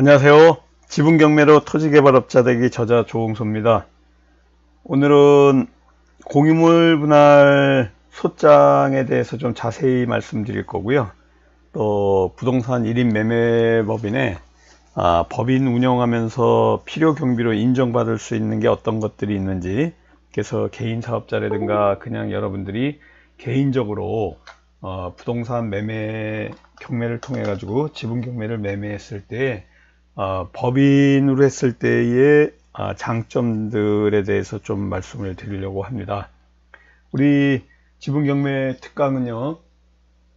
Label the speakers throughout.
Speaker 1: 안녕하세요. 지분경매로 토지개발업자 되기 저자 조홍소입니다. 오늘은 공유물 분할 소장에 대해서 좀 자세히 말씀드릴 거고요. 또 부동산 1인 매매법인에 법인 운영하면서 필요 경비로 인정받을 수 있는 게 어떤 것들이 있는지, 그래서 개인 사업자라든가 그냥 여러분들이 개인적으로 부동산 매매 경매를 통해 가지고 지분 경매를 매매했을 때 법인으로 했을 때의 장점들에 대해서 좀 말씀을 드리려고 합니다. 우리 지분 경매 특강은요,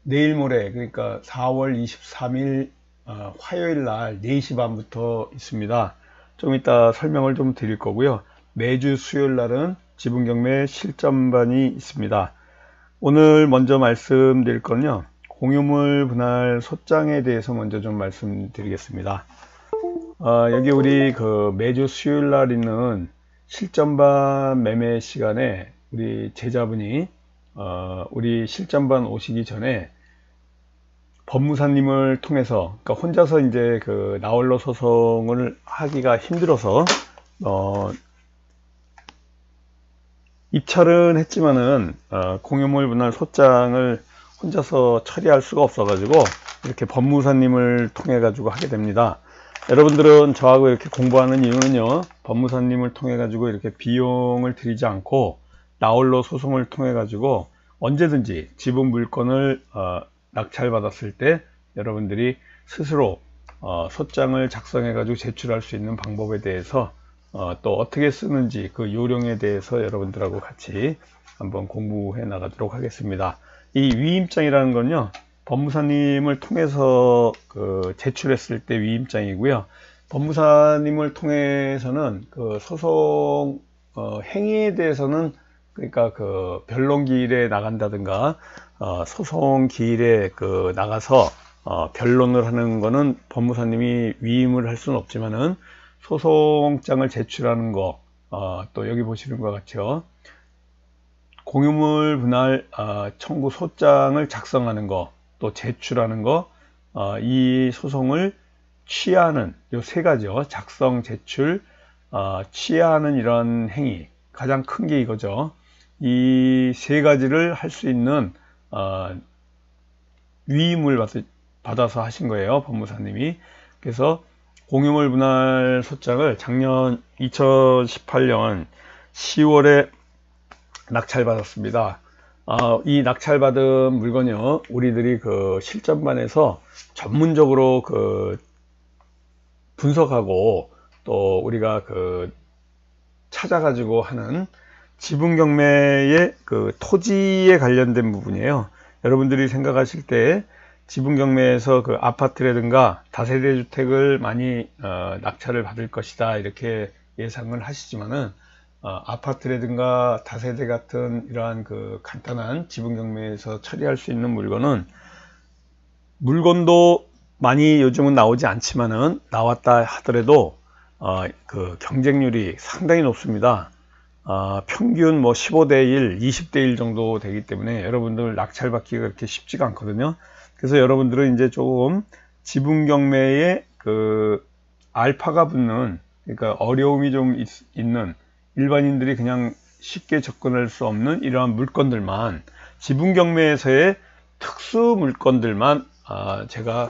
Speaker 1: 내일 모레, 그러니까 4월 23일 화요일 날 4시 반부터 있습니다. 좀 이따 설명을 좀 드릴 거고요. 매주 수요일 날은 지분 경매 실전반이 있습니다. 오늘 먼저 말씀드릴 건요, 공유물 분할 소장에 대해서 먼저 좀 말씀드리겠습니다. 여기 우리 매주 수요일 날 있는 실전반 매매 시간에 우리 제자분이 우리 실전반 오시기 전에 법무사님을 통해서, 그러니까 혼자서 이제 나홀로 소송을 하기가 힘들어서 입찰은 했지만은 공유물 분할 소장을 혼자서 처리할 수가 없어 가지고 이렇게 법무사님을 통해 가지고 하게 됩니다. 여러분들은 저하고 이렇게 공부하는 이유는요, 법무사님을 통해 가지고 이렇게 비용을 들이지 않고 나홀로 소송을 통해 가지고 언제든지 지분 물건을 낙찰 받았을 때 여러분들이 스스로 소장을 작성해 가지고 제출할 수 있는 방법에 대해서 또 어떻게 쓰는지 그 요령에 대해서 여러분들하고 같이 한번 공부해 나가도록 하겠습니다. 이 위임장이라는 건요, 법무사님을 통해서 제출했을 때 위임장이고요. 법무사님을 통해서는 소송 행위에 대해서는, 그러니까 변론기일에 나간다든가 소송기일에 나가서 변론을 하는 거는 법무사님이 위임을 할 수는 없지만은 소송장을 제출하는 거, 또 여기 보시는 것 같죠, 공유물 분할 청구 소장을 작성하는 거, 또 제출하는 거, 이 소송을 취하는 요 세 가지요. 작성, 제출, 취하는 이런 행위, 가장 큰 게 이거죠. 이 세 가지를 할 수 있는 위임을 받아서 하신 거예요, 법무사님이. 그래서 공유물 분할 소장을 작년 2018년 10월에 낙찰받았습니다. 이 낙찰받은 물건이요, 우리들이 실전반에서 전문적으로 분석하고 또 우리가 찾아가지고 하는 지분 경매의 토지에 관련된 부분이에요. 여러분들이 생각하실 때 지분 경매에서 아파트라든가 다세대 주택을 많이 낙찰을 받을 것이다, 이렇게 예상을 하시지만은 아파트라든가 다세대 같은 이러한 간단한 지분 경매에서 처리할 수 있는 물건도 많이 요즘은 나오지 않지만은 나왔다 하더라도 경쟁률이 상당히 높습니다. 평균 15대 1, 20대 1 정도 되기 때문에 여러분들 낙찰 받기가 그렇게 쉽지가 않거든요. 그래서 여러분들은 이제 조금 지분 경매에 알파가 붙는, 그러니까 어려움이 좀 있는, 일반인들이 그냥 쉽게 접근할 수 없는 이러한 물건들만, 지분 경매에서의 특수 물건들만 제가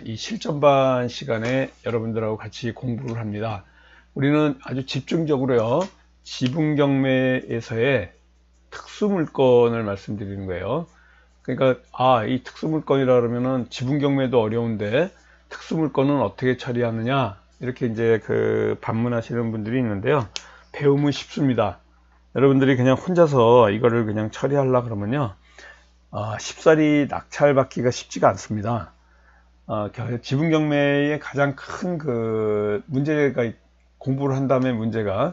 Speaker 1: 이 실전반 시간에 여러분들하고 같이 공부를 합니다. 우리는 아주 집중적으로요, 지분 경매에서의 특수 물건을 말씀드리는 거예요. 그러니까 이 특수 물건이라 그러면은 지분 경매도 어려운데 특수 물건은 어떻게 처리하느냐, 이렇게 이제 반문하시는 분들이 있는데요. 배우면 쉽습니다. 여러분들이 그냥 혼자서 이거를 그냥 처리하려 그러면요, 쉽사리 낙찰 받기가 쉽지가 않습니다. 지분 경매의 가장 큰 문제가, 공부를 한 다음에 문제가,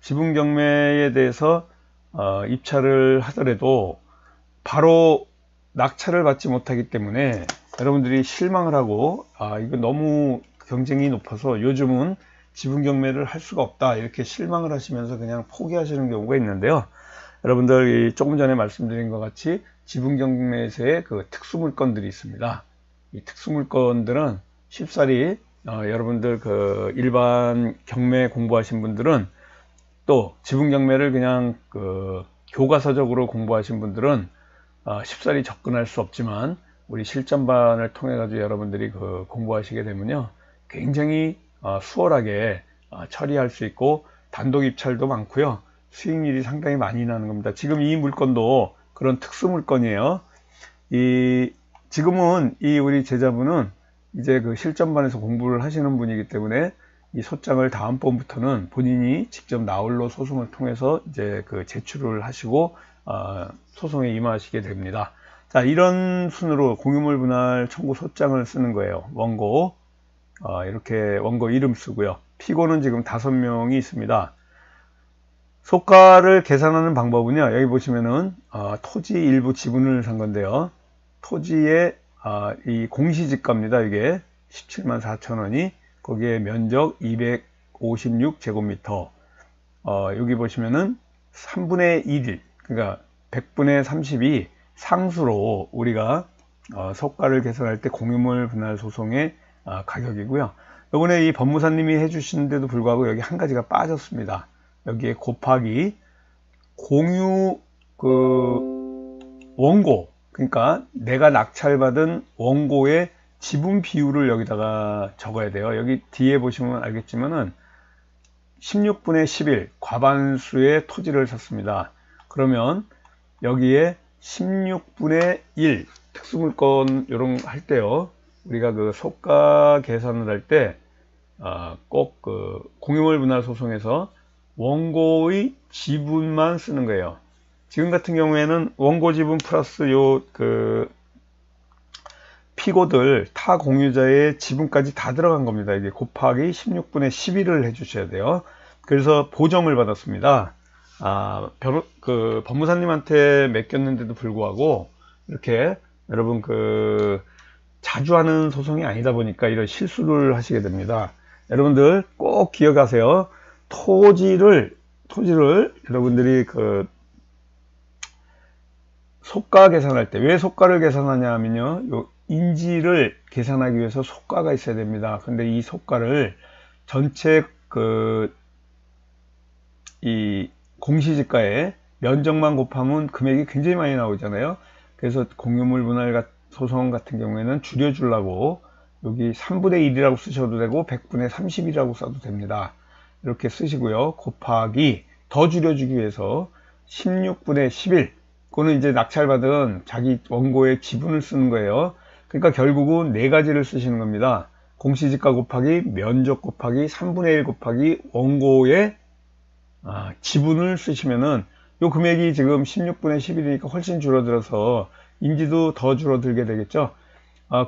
Speaker 1: 지분 경매에 대해서 입찰을 하더라도 바로 낙찰을 받지 못하기 때문에 여러분들이 실망을 하고, 이거 너무 경쟁이 높아서 요즘은 지분 경매를 할 수가 없다, 이렇게 실망을 하시면서 그냥 포기하시는 경우가 있는데요. 여러분들 조금 전에 말씀드린 것 같이 지분 경매에서의 특수 물건들이 있습니다. 이 특수 물건들은 쉽사리 여러분들 그 일반 경매 공부하신 분들은, 또 지분 경매를 그냥 그 교과서적으로 공부하신 분들은 쉽사리 접근할 수 없지만, 우리 실전반을 통해 가지고 여러분들이 그 공부하시게 되면요, 굉장히 수월하게 처리할 수 있고, 단독 입찰도 많고요, 수익률이 상당히 많이 나는 겁니다. 지금 이 물건도 그런 특수 물건이에요. 지금은 이 우리 제자분은 이제 그 실전반에서 공부를 하시는 분이기 때문에, 이 소장을 다음번부터는 본인이 직접 나홀로 소송을 통해서 이제 그 제출을 하시고 소송에 임하시게 됩니다. 자, 이런 순으로 공유물 분할 청구 소장을 쓰는 거예요. 원고, 이렇게 원고 이름 쓰고요. 피고는 지금 5명이 있습니다. 소가를 계산하는 방법은요, 여기 보시면은 토지 일부 지분을 산 건데요, 토지의 이 공시지가입니다. 이게 17만 4천 원이, 거기에 면적 256제곱미터, 여기 보시면은 3분의 1, 그러니까 100분의 30이 상수로 우리가 소가를 계산할 때 공유물 분할 소송의 가격이고요. 이번에 이 법무사님이 해주시는데도 불구하고 여기 한 가지가 빠졌습니다. 여기에 곱하기 공유 그 원고, 그러니까 내가 낙찰받은 원고의 지분 비율을 여기다가 적어야 돼요. 여기 뒤에 보시면 알겠지만은 16분의 11 과반수의 토지를 샀습니다. 그러면 여기에 16분의 1 특수물건 이런 거 할 때요, 우리가 그 소가 계산을 할 때 꼭 그 공유물 분할 소송에서 원고의 지분만 쓰는 거예요. 지금 같은 경우에는 원고 지분 플러스 요 그 피고들 타 공유자의 지분까지 다 들어간 겁니다. 이게 곱하기 16분의 11을 해주셔야 돼요. 그래서 보정을 받았습니다. 그 법무사님한테 맡겼는데도 불구하고 이렇게 여러분 그 자주 하는 소송이 아니다 보니까 이런 실수를 하시게 됩니다. 여러분들 꼭 기억하세요. 토지를 여러분들이 그 소가 계산할 때, 왜 소가를 계산하냐 하면요, 요 인지를 계산하기 위해서 소가가 있어야 됩니다. 근데 이 소가를 전체 이 공시지가에 면적만 곱하면 금액이 굉장히 많이 나오잖아요. 그래서 공유물 분할 소송 같은 경우에는 줄여주려고 여기 3분의 1이라고 쓰셔도 되고 100분의 30이라고 써도 됩니다. 이렇게 쓰시고요. 곱하기 더 줄여주기 위해서 16분의 11, 그거는 이제 낙찰받은 자기 원고의 지분을 쓰는 거예요. 그러니까 결국은 네 가지를 쓰시는 겁니다. 공시지가 곱하기 면적 곱하기 3분의 1 곱하기 원고의 지분을 쓰시면은 요 금액이 지금 16분의 11이니까 훨씬 줄어들어서 인지도 더 줄어들게 되겠죠.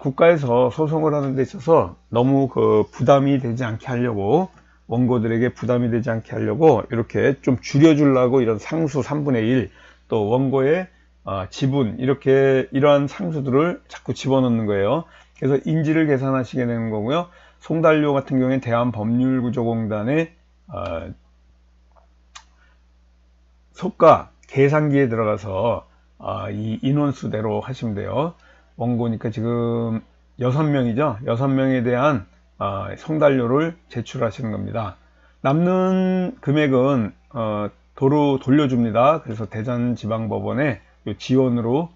Speaker 1: 국가에서 소송을 하는 데 있어서 너무 그 부담이 되지 않게 하려고, 원고들에게 부담이 되지 않게 하려고 이렇게 좀 줄여주려고 이런 상수 3분의 1, 또 원고의 지분, 이렇게 이러한 상수들을 자꾸 집어넣는 거예요. 그래서 인지를 계산하시게 되는 거고요. 송달료 같은 경우에 대한법률구조공단의 소가 계산기에 들어가서 이 인원수대로 하시면 돼요. 원고니까 지금 6명이죠. 6명에 대한 송달료를 제출하시는 겁니다. 남는 금액은 도로 돌려줍니다. 그래서 대전지방법원에 지원으로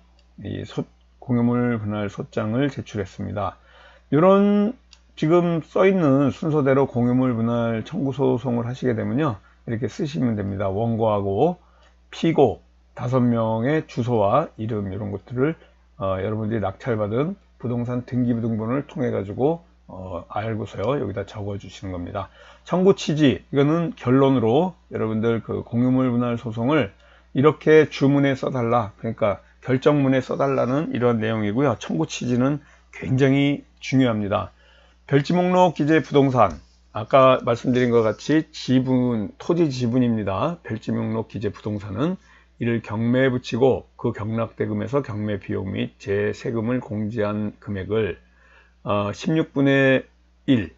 Speaker 1: 이 공유물 분할 소장을 제출했습니다. 이런 지금 써있는 순서대로 공유물 분할 청구 소송을 하시게 되면요, 이렇게 쓰시면 됩니다. 원고하고 피고 5명의 주소와 이름, 이런 것들을 여러분들이 낙찰받은 부동산 등기부등본을 통해 가지고 알고서요, 여기다 적어 주시는 겁니다. 청구 취지, 이거는 결론으로 여러분들 그 공유물 분할 소송을 이렇게 주문에 써달라, 그러니까 결정문에 써달라는 이런 내용이고요. 청구 취지는 굉장히 중요합니다. 별지목록 기재 부동산, 아까 말씀드린 것 같이 지분, 토지 지분입니다. 별지목록 기재 부동산은 이를 경매에 붙이고 그 경락대금에서 경매 비용 및 재세금을 공제한 금액을 16분의 1,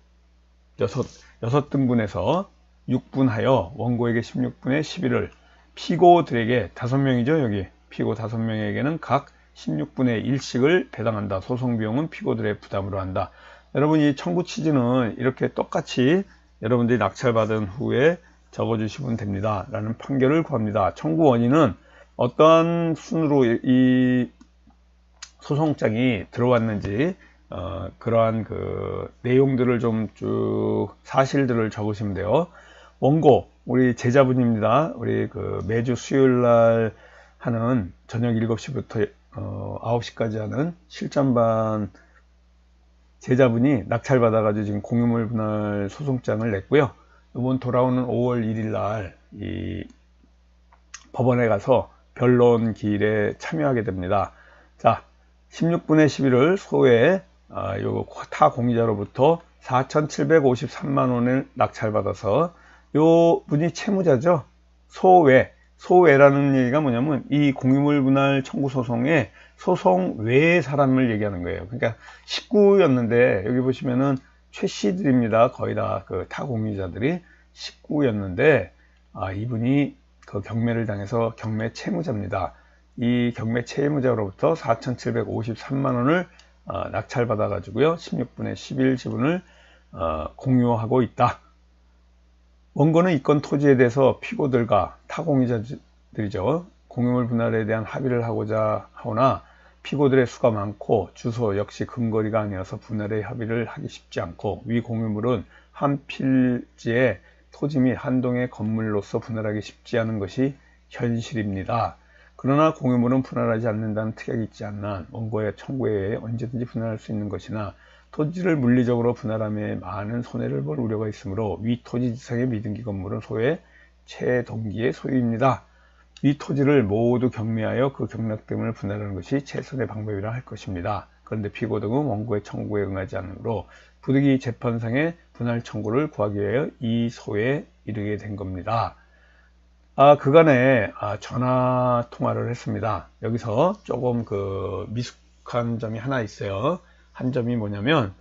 Speaker 1: 6등분해서 6분하여 원고에게 16분의 11을 피고들에게 5명이죠. 여기 피고 5명에게는 각 16분의 1씩을 배당한다. 소송비용은 피고들의 부담으로 한다. 여러분 이 청구 취지는 이렇게 똑같이 여러분들이 낙찰받은 후에 적어주시면 됩니다 라는 판결을 구합니다. 청구 원인은 어떠한 순으로 이 소송장이 들어왔는지 그러한 그 내용들을 좀 쭉 사실들을 적으시면 돼요. 원고 우리 제자분입니다. 우리 그 매주 수요일날 하는 저녁 7시부터 9시까지 하는 실전반 제자분이 낙찰받아가지고 지금 공유물 분할 소송장을 냈고요. 이번 돌아오는 5월 1일날 이 법원에 가서 변론 기일에 참여하게 됩니다. 자, 16분의 11을 소외 요 타 공유자로부터 4,753만원을 낙찰받아서 요 분이 채무자죠. 소외라는 얘기가 뭐냐면 이 공유물 분할 청구 소송에 소송 외의 사람을 얘기하는 거예요. 그러니까 식구였는데 여기 보시면은 최 씨들입니다. 거의 다 그 타공유자들이 식구였는데 이분이 그 경매를 당해서 경매 채무자입니다. 이 경매 채무자로부터 4,753만원을 낙찰받아 가지고요 16분의 11 지분을 공유하고 있다. 원고는 이건 토지에 대해서 피고들과 타공유자들이죠. 공유물 분할에 대한 합의를 하고자 하오나 피고들의 수가 많고 주소 역시 근거리가 아니어서 분할의 합의를 하기 쉽지 않고 위 공유물은 한 필지에 토지 및 한 동의 건물로서 분할하기 쉽지 않은 것이 현실입니다. 그러나 공유물은 분할하지 않는다는 특약이 있지 않나 원고의 청구에 의해 언제든지 분할할 수 있는 것이나 토지를 물리적으로 분할함에 많은 손해를 볼 우려가 있으므로 위 토지 지상의 미등기 건물은 소외 최동기의 소유입니다. 이 토지를 모두 경매하여 그 경락됨을 분할하는 것이 최선의 방법이라 할 것입니다. 그런데 피고 등은 원고의 청구에 응하지 않으므로 부득이 재판상의 분할 청구를 구하기 위하여 이 소에 이르게 된 겁니다. 그간에 전화 통화를 했습니다. 여기서 조금 그 미숙한 점이 하나 있어요. 한 점이 뭐냐면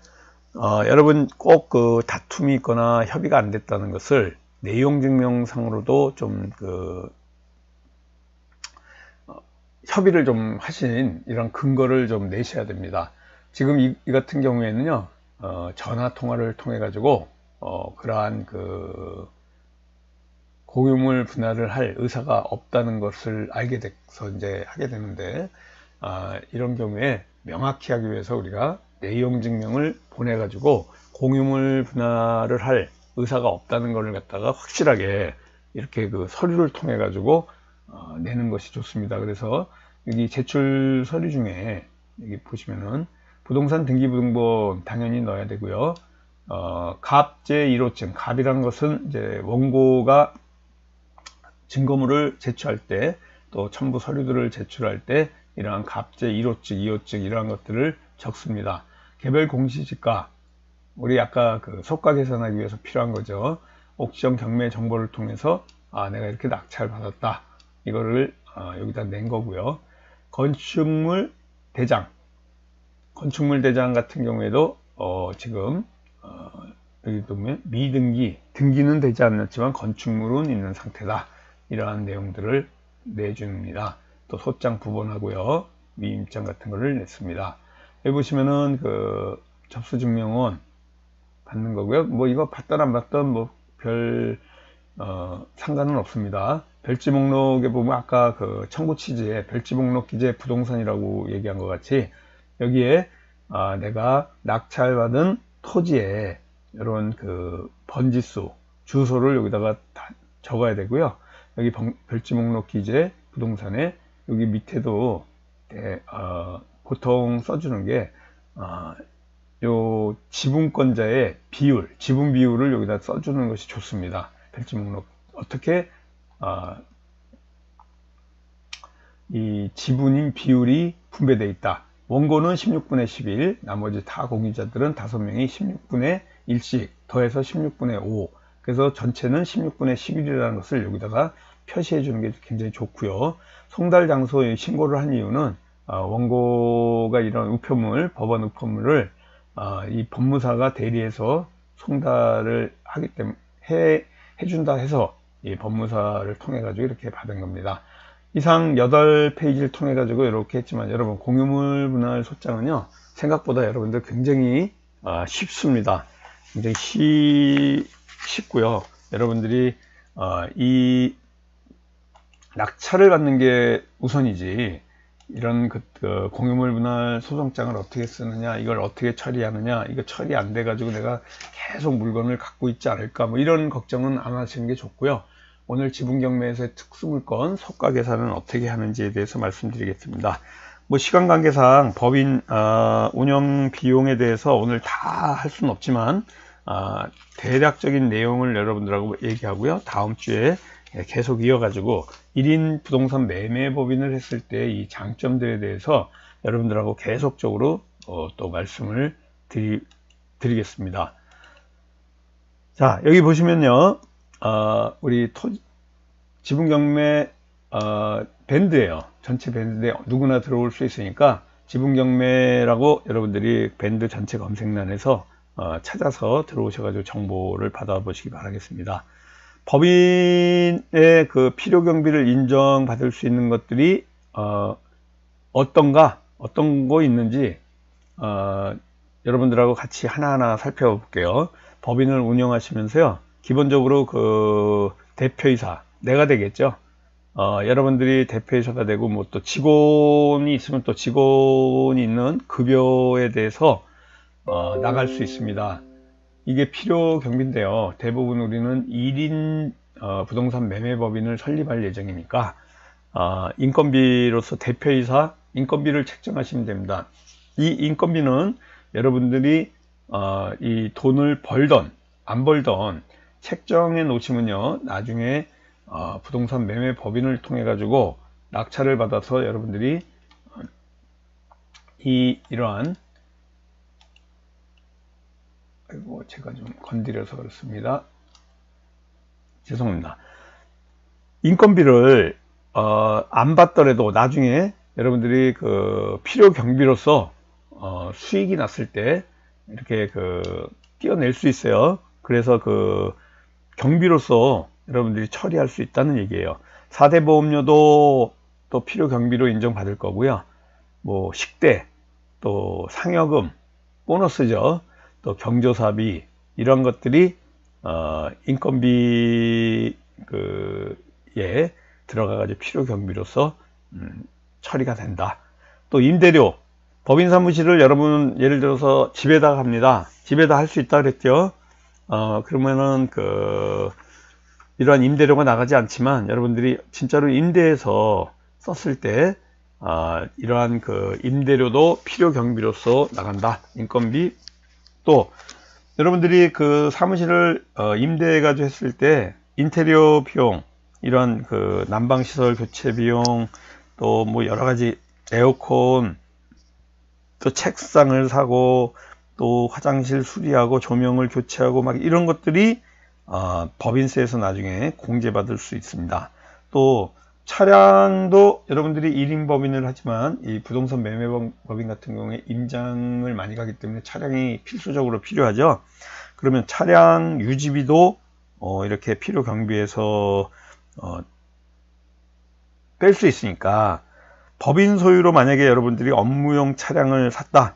Speaker 1: 여러분 꼭 그 다툼이 있거나 협의가 안 됐다는 것을 내용 증명상으로도 좀 그 협의를 좀 하신 이런 근거를 좀 내셔야 됩니다. 지금 이 같은 경우에는요 전화 통화를 통해 가지고 그러한 그 공유물 분할을 할 의사가 없다는 것을 알게 돼서 이제 하게 되는데 이런 경우에 명확히 하기 위해서 우리가 내용 증명을 보내 가지고 공유물 분할을 할 의사가 없다는 것을 갖다가 확실하게 이렇게 그 서류를 통해 가지고 내는 것이 좋습니다. 그래서 여기 제출 서류 중에 여기 보시면은 부동산 등기부등본 당연히 넣어야 되고요. 갑 제1호증, 갑이라는 것은 이제 원고가 증거물을 제출할 때 또 첨부 서류들을 제출할 때 이러한 갑 제1호증, 2호증 이러한 것들을 적습니다. 개별 공시지가 우리 아까 그 소가 계산하기 위해서 필요한 거죠. 옥시정 경매 정보를 통해서 내가 이렇게 낙찰 받았다. 이거를 여기다 낸 거고요. 건축물 대장 같은 경우에도 지금 여기 보면 미등기, 등기는 되지 않았지만 건축물은 있는 상태다. 이러한 내용들을 내줍니다. 또 소장 부본하고요. 위임장 같은 거를 냈습니다. 여기 보시면은 그 접수증명은 받는 거고요. 뭐 이거 받든 안 받든 뭐 별 상관은 없습니다. 별지 목록에 보면 아까 그 청구 취지에 별지 목록 기재 부동산이라고 얘기한 것 같이 여기에 내가 낙찰받은 토지에 이런 그 번지수 주소를 여기다가 다 적어야 되고요. 여기 별지 목록 기재 부동산에 여기 밑에도 보통 써주는 게 요 지분권자의 비율, 지분 비율을 여기다 써주는 것이 좋습니다. 별지 목록 어떻게 이 지분인 비율이 분배되어 있다. 원고는 16분의 11, 나머지 타 공유자들은 5명이 16분의 1씩 더해서 16분의 5. 그래서 전체는 16분의 11이라는 것을 여기다가 표시해 주는 게 굉장히 좋고요. 송달 장소에 신고를 한 이유는 원고가 이런 우편물, 법원 우편물을 이 법무사가 대리해서 송달을 하기 때문에 해준다 해서 이 법무사를 통해 가지고 이렇게 받은 겁니다. 이상 8페이지를 통해 가지고 이렇게 했지만 여러분 공유물 분할 소장은요 생각보다 여러분들 굉장히 쉽습니다. 굉장히 쉽고요. 여러분들이 이 낙찰을 받는 게 우선이지, 이런 공유물 분할 소송장을 어떻게 쓰느냐, 이걸 어떻게 처리하느냐, 이거 처리 안 돼 가지고 내가 계속 물건을 갖고 있지 않을까, 뭐 이런 걱정은 안 하시는 게 좋고요. 오늘 지분경매에서의 특수물건 소가 계산은 어떻게 하는지에 대해서 말씀드리겠습니다. 뭐 시간 관계상 법인 운영 비용에 대해서 오늘 다 할 수는 없지만 대략적인 내용을 여러분들하고 얘기하고요. 다음 주에 계속 이어가지고 1인 부동산 매매 법인을 했을 때 이 장점들에 대해서 여러분들하고 계속적으로 또 말씀을 드리겠습니다. 자, 여기 보시면요, 우리 지분경매 밴드예요. 전체 밴드에 누구나 들어올 수 있으니까 지분경매라고 여러분들이 밴드 전체 검색란에서 찾아서 들어오셔가지고 정보를 받아보시기 바라겠습니다. 법인의 그 필요 경비를 인정받을 수 있는 것들이 어떤 거 있는지 여러분들하고 같이 하나하나 살펴볼게요. 법인을 운영하시면서요, 기본적으로 그 대표이사, 내가 되겠죠. 여러분들이 대표이사가 되고, 뭐 또 직원이 있으면 또 직원이 있는 급여에 대해서 나갈 수 있습니다. 이게 필요 경비인데요. 대부분 우리는 1인 부동산 매매법인을 설립할 예정이니까 인건비로서 대표이사 인건비를 책정하시면 됩니다. 이 인건비는 여러분들이 이 돈을 벌던 안 벌던 책정해 놓으시면요, 나중에 부동산 매매 법인을 통해 가지고 낙찰을 받아서 여러분들이 이러한, 아이고 제가 좀 건드려서 그렇습니다. 죄송합니다. 인건비를 안 받더라도 나중에 여러분들이 그 필요 경비로서 수익이 났을 때 이렇게 띄어낼 수 있어요. 그래서 그 경비로서 여러분들이 처리할 수 있다는 얘기예요. 4대 보험료도 또 필요 경비로 인정받을 거고요. 뭐 식대, 또 상여금, 보너스죠. 또 경조사비, 이런 것들이 인건비에 들어가가지고 필요 경비로서 처리가 된다. 또 임대료, 법인 사무실을 여러분 예를 들어서 집에다 합니다. 집에다 할 수 있다 그랬죠. 그러면은 이러한 임대료가 나가지 않지만 여러분들이 진짜로 임대해서 썼을 때 이러한 임대료도 필요 경비로서 나간다. 인건비. 또 여러분들이 그 사무실을 임대해 가지고 했을 때 인테리어 비용, 이런 난방시설 교체 비용, 또 뭐 여러가지 에어컨, 또 책상을 사고, 또 화장실 수리하고 조명을 교체하고 막 이런 것들이 법인세에서 나중에 공제받을 수 있습니다. 또 차량도 여러분들이 1인 법인을 하지만 이 부동산 매매법인 같은 경우에 임장을 많이 가기 때문에 차량이 필수적으로 필요하죠. 그러면 차량 유지비도 이렇게 필요 경비에서 뺄 수 있으니까, 법인 소유로 만약에 여러분들이 업무용 차량을 샀다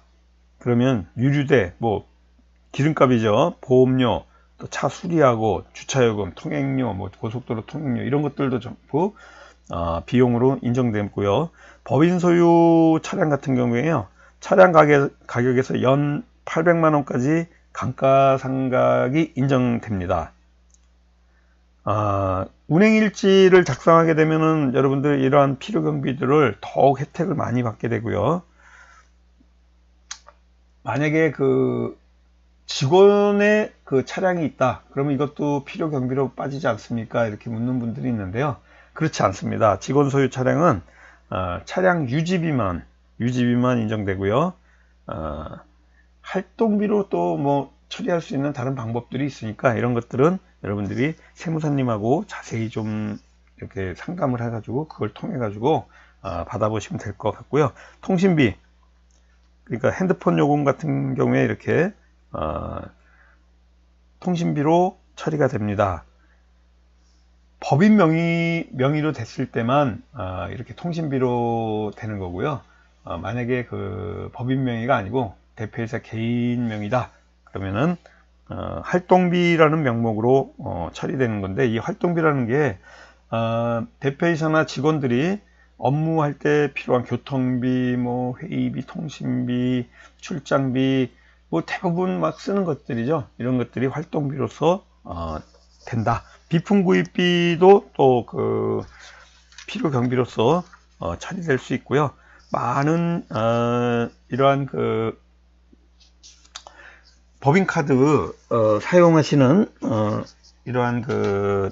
Speaker 1: 그러면 유류대, 뭐 기름값이죠, 보험료, 또 차 수리하고 주차요금, 통행료, 뭐 고속도로 통행료, 이런 것들도 전부 비용으로 인정되고요. 법인 소유 차량 같은 경우에요, 차량 가격에서 연 800만원까지 감가상각이 인정됩니다. 운행일지를 작성하게 되면은 여러분들 이러한 필요 경비들을 더욱 혜택을 많이 받게 되고요. 만약에 직원의 차량이 있다 그러면 이것도 필요 경비로 빠지지 않습니까? 이렇게 묻는 분들이 있는데요. 그렇지 않습니다. 직원 소유 차량은 차량 유지비만 인정되고요. 활동비로 또 뭐 처리할 수 있는 다른 방법들이 있으니까 이런 것들은 여러분들이 세무사님하고 자세히 좀 이렇게 상담을 해가지고 그걸 통해 가지고 받아보시면 될 것 같고요. 통신비, 그러니까 핸드폰 요금 같은 경우에 이렇게 통신비로 처리가 됩니다. 법인 명의로 됐을 때만 이렇게 통신비로 되는 거고요. 만약에 법인 명의가 아니고 대표이사 개인 명의다 그러면은 활동비라는 명목으로 처리되는 건데, 이 활동비라는 게 대표이사나 직원들이 업무할 때 필요한 교통비, 뭐 회의비, 통신비, 출장비, 뭐 대부분 막 쓰는 것들이죠. 이런 것들이 활동비로서 된다. 비품 구입비도 또 그 필요 경비로서 처리될 수 있고요. 많은 이러한 그 법인카드 사용하시는 이러한 그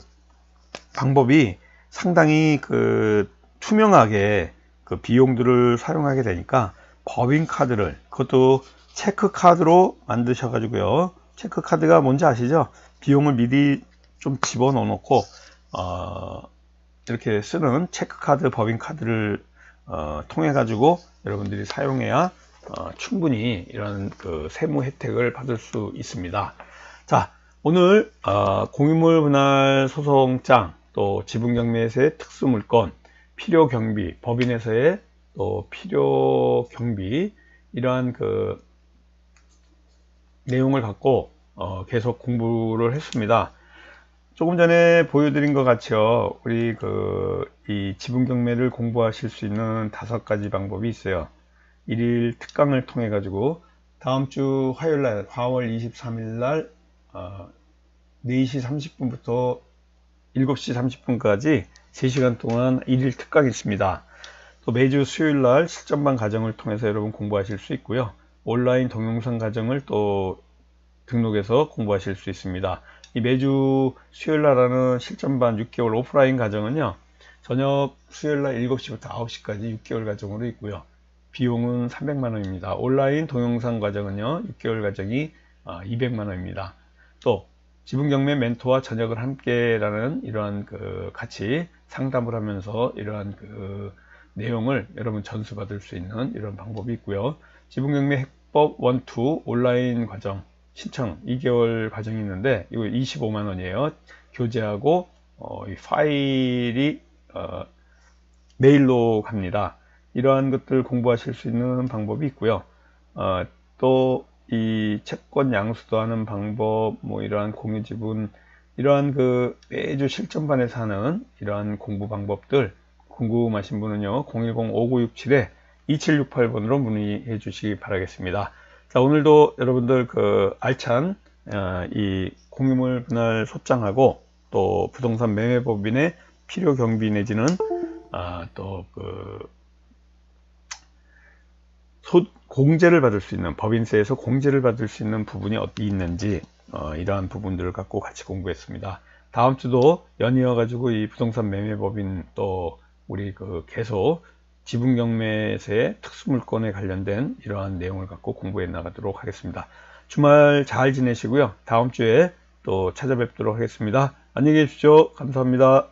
Speaker 1: 방법이 상당히 그 투명하게 그 비용들을 사용하게 되니까, 법인카드를, 그것도 체크카드로 만드셔 가지고요. 체크카드가 뭔지 아시죠? 비용을 미리 좀 집어넣어 놓고 이렇게 쓰는 체크카드, 법인카드를 통해 가지고 여러분들이 사용해야 충분히 이런 그 세무 혜택을 받을 수 있습니다. 자, 오늘 공유물 분할 소송장, 또 지분경매에서의 특수물건, 필요경비, 법인에서의 또 필요경비, 이러한 그 내용을 갖고 계속 공부를 했습니다. 조금 전에 보여드린 것 같이요, 우리 이 지분경매를 공부하실 수 있는 5가지 방법이 있어요. 1일 특강을 통해 가지고 다음 주 화요일날 4월 23일날 4시 30분부터 7시 30분까지 3시간 동안 1일 특강이 있습니다. 또 매주 수요일날 실전반 과정을 통해서 여러분 공부하실 수 있고요. 온라인 동영상 과정을 또 등록해서 공부하실 수 있습니다. 이 매주 수요일날 하는 실전반 6개월 오프라인 과정은요, 저녁 수요일날 7시부터 9시까지 6개월 과정으로 있고요. 비용은 300만원입니다. 온라인 동영상 과정은요, 6개월 과정이 200만원입니다. 또 지분경매 멘토와 저녁을 함께라는 이러한 같이 상담을 하면서 이러한 내용을 여러분 전수받을 수 있는 이런 방법이 있고요. 지분경매 해법 1, 2 온라인 과정 신청 2개월 과정이 있는데, 이거 25만원이에요. 교재하고 이 파일이 메일로 갑니다. 이러한 것들 공부하실 수 있는 방법이 있고요. 또 이 채권 양수도 하는 방법, 뭐 이러한 공유지분, 이러한 매주 실전반에서 하는 이러한 공부 방법들 궁금하신 분은요, 010-5967-2768번으로 문의해 주시기 바라겠습니다. 자, 오늘도 여러분들 알찬 이 공유물 분할 소장하고 또 부동산 매매법인의 필요 경비 내지는 또 공제를 받을 수 있는, 법인세에서 공제를 받을 수 있는 부분이 어디 있는지 이러한 부분들을 갖고 같이 공부했습니다. 다음 주도 연이어 가지고 이 부동산 매매법인 또 우리 계속 지분경매세 특수물건에 관련된 이러한 내용을 갖고 공부해 나가도록 하겠습니다. 주말 잘 지내시고요. 다음 주에 또 찾아뵙도록 하겠습니다. 안녕히 계십시오. 감사합니다.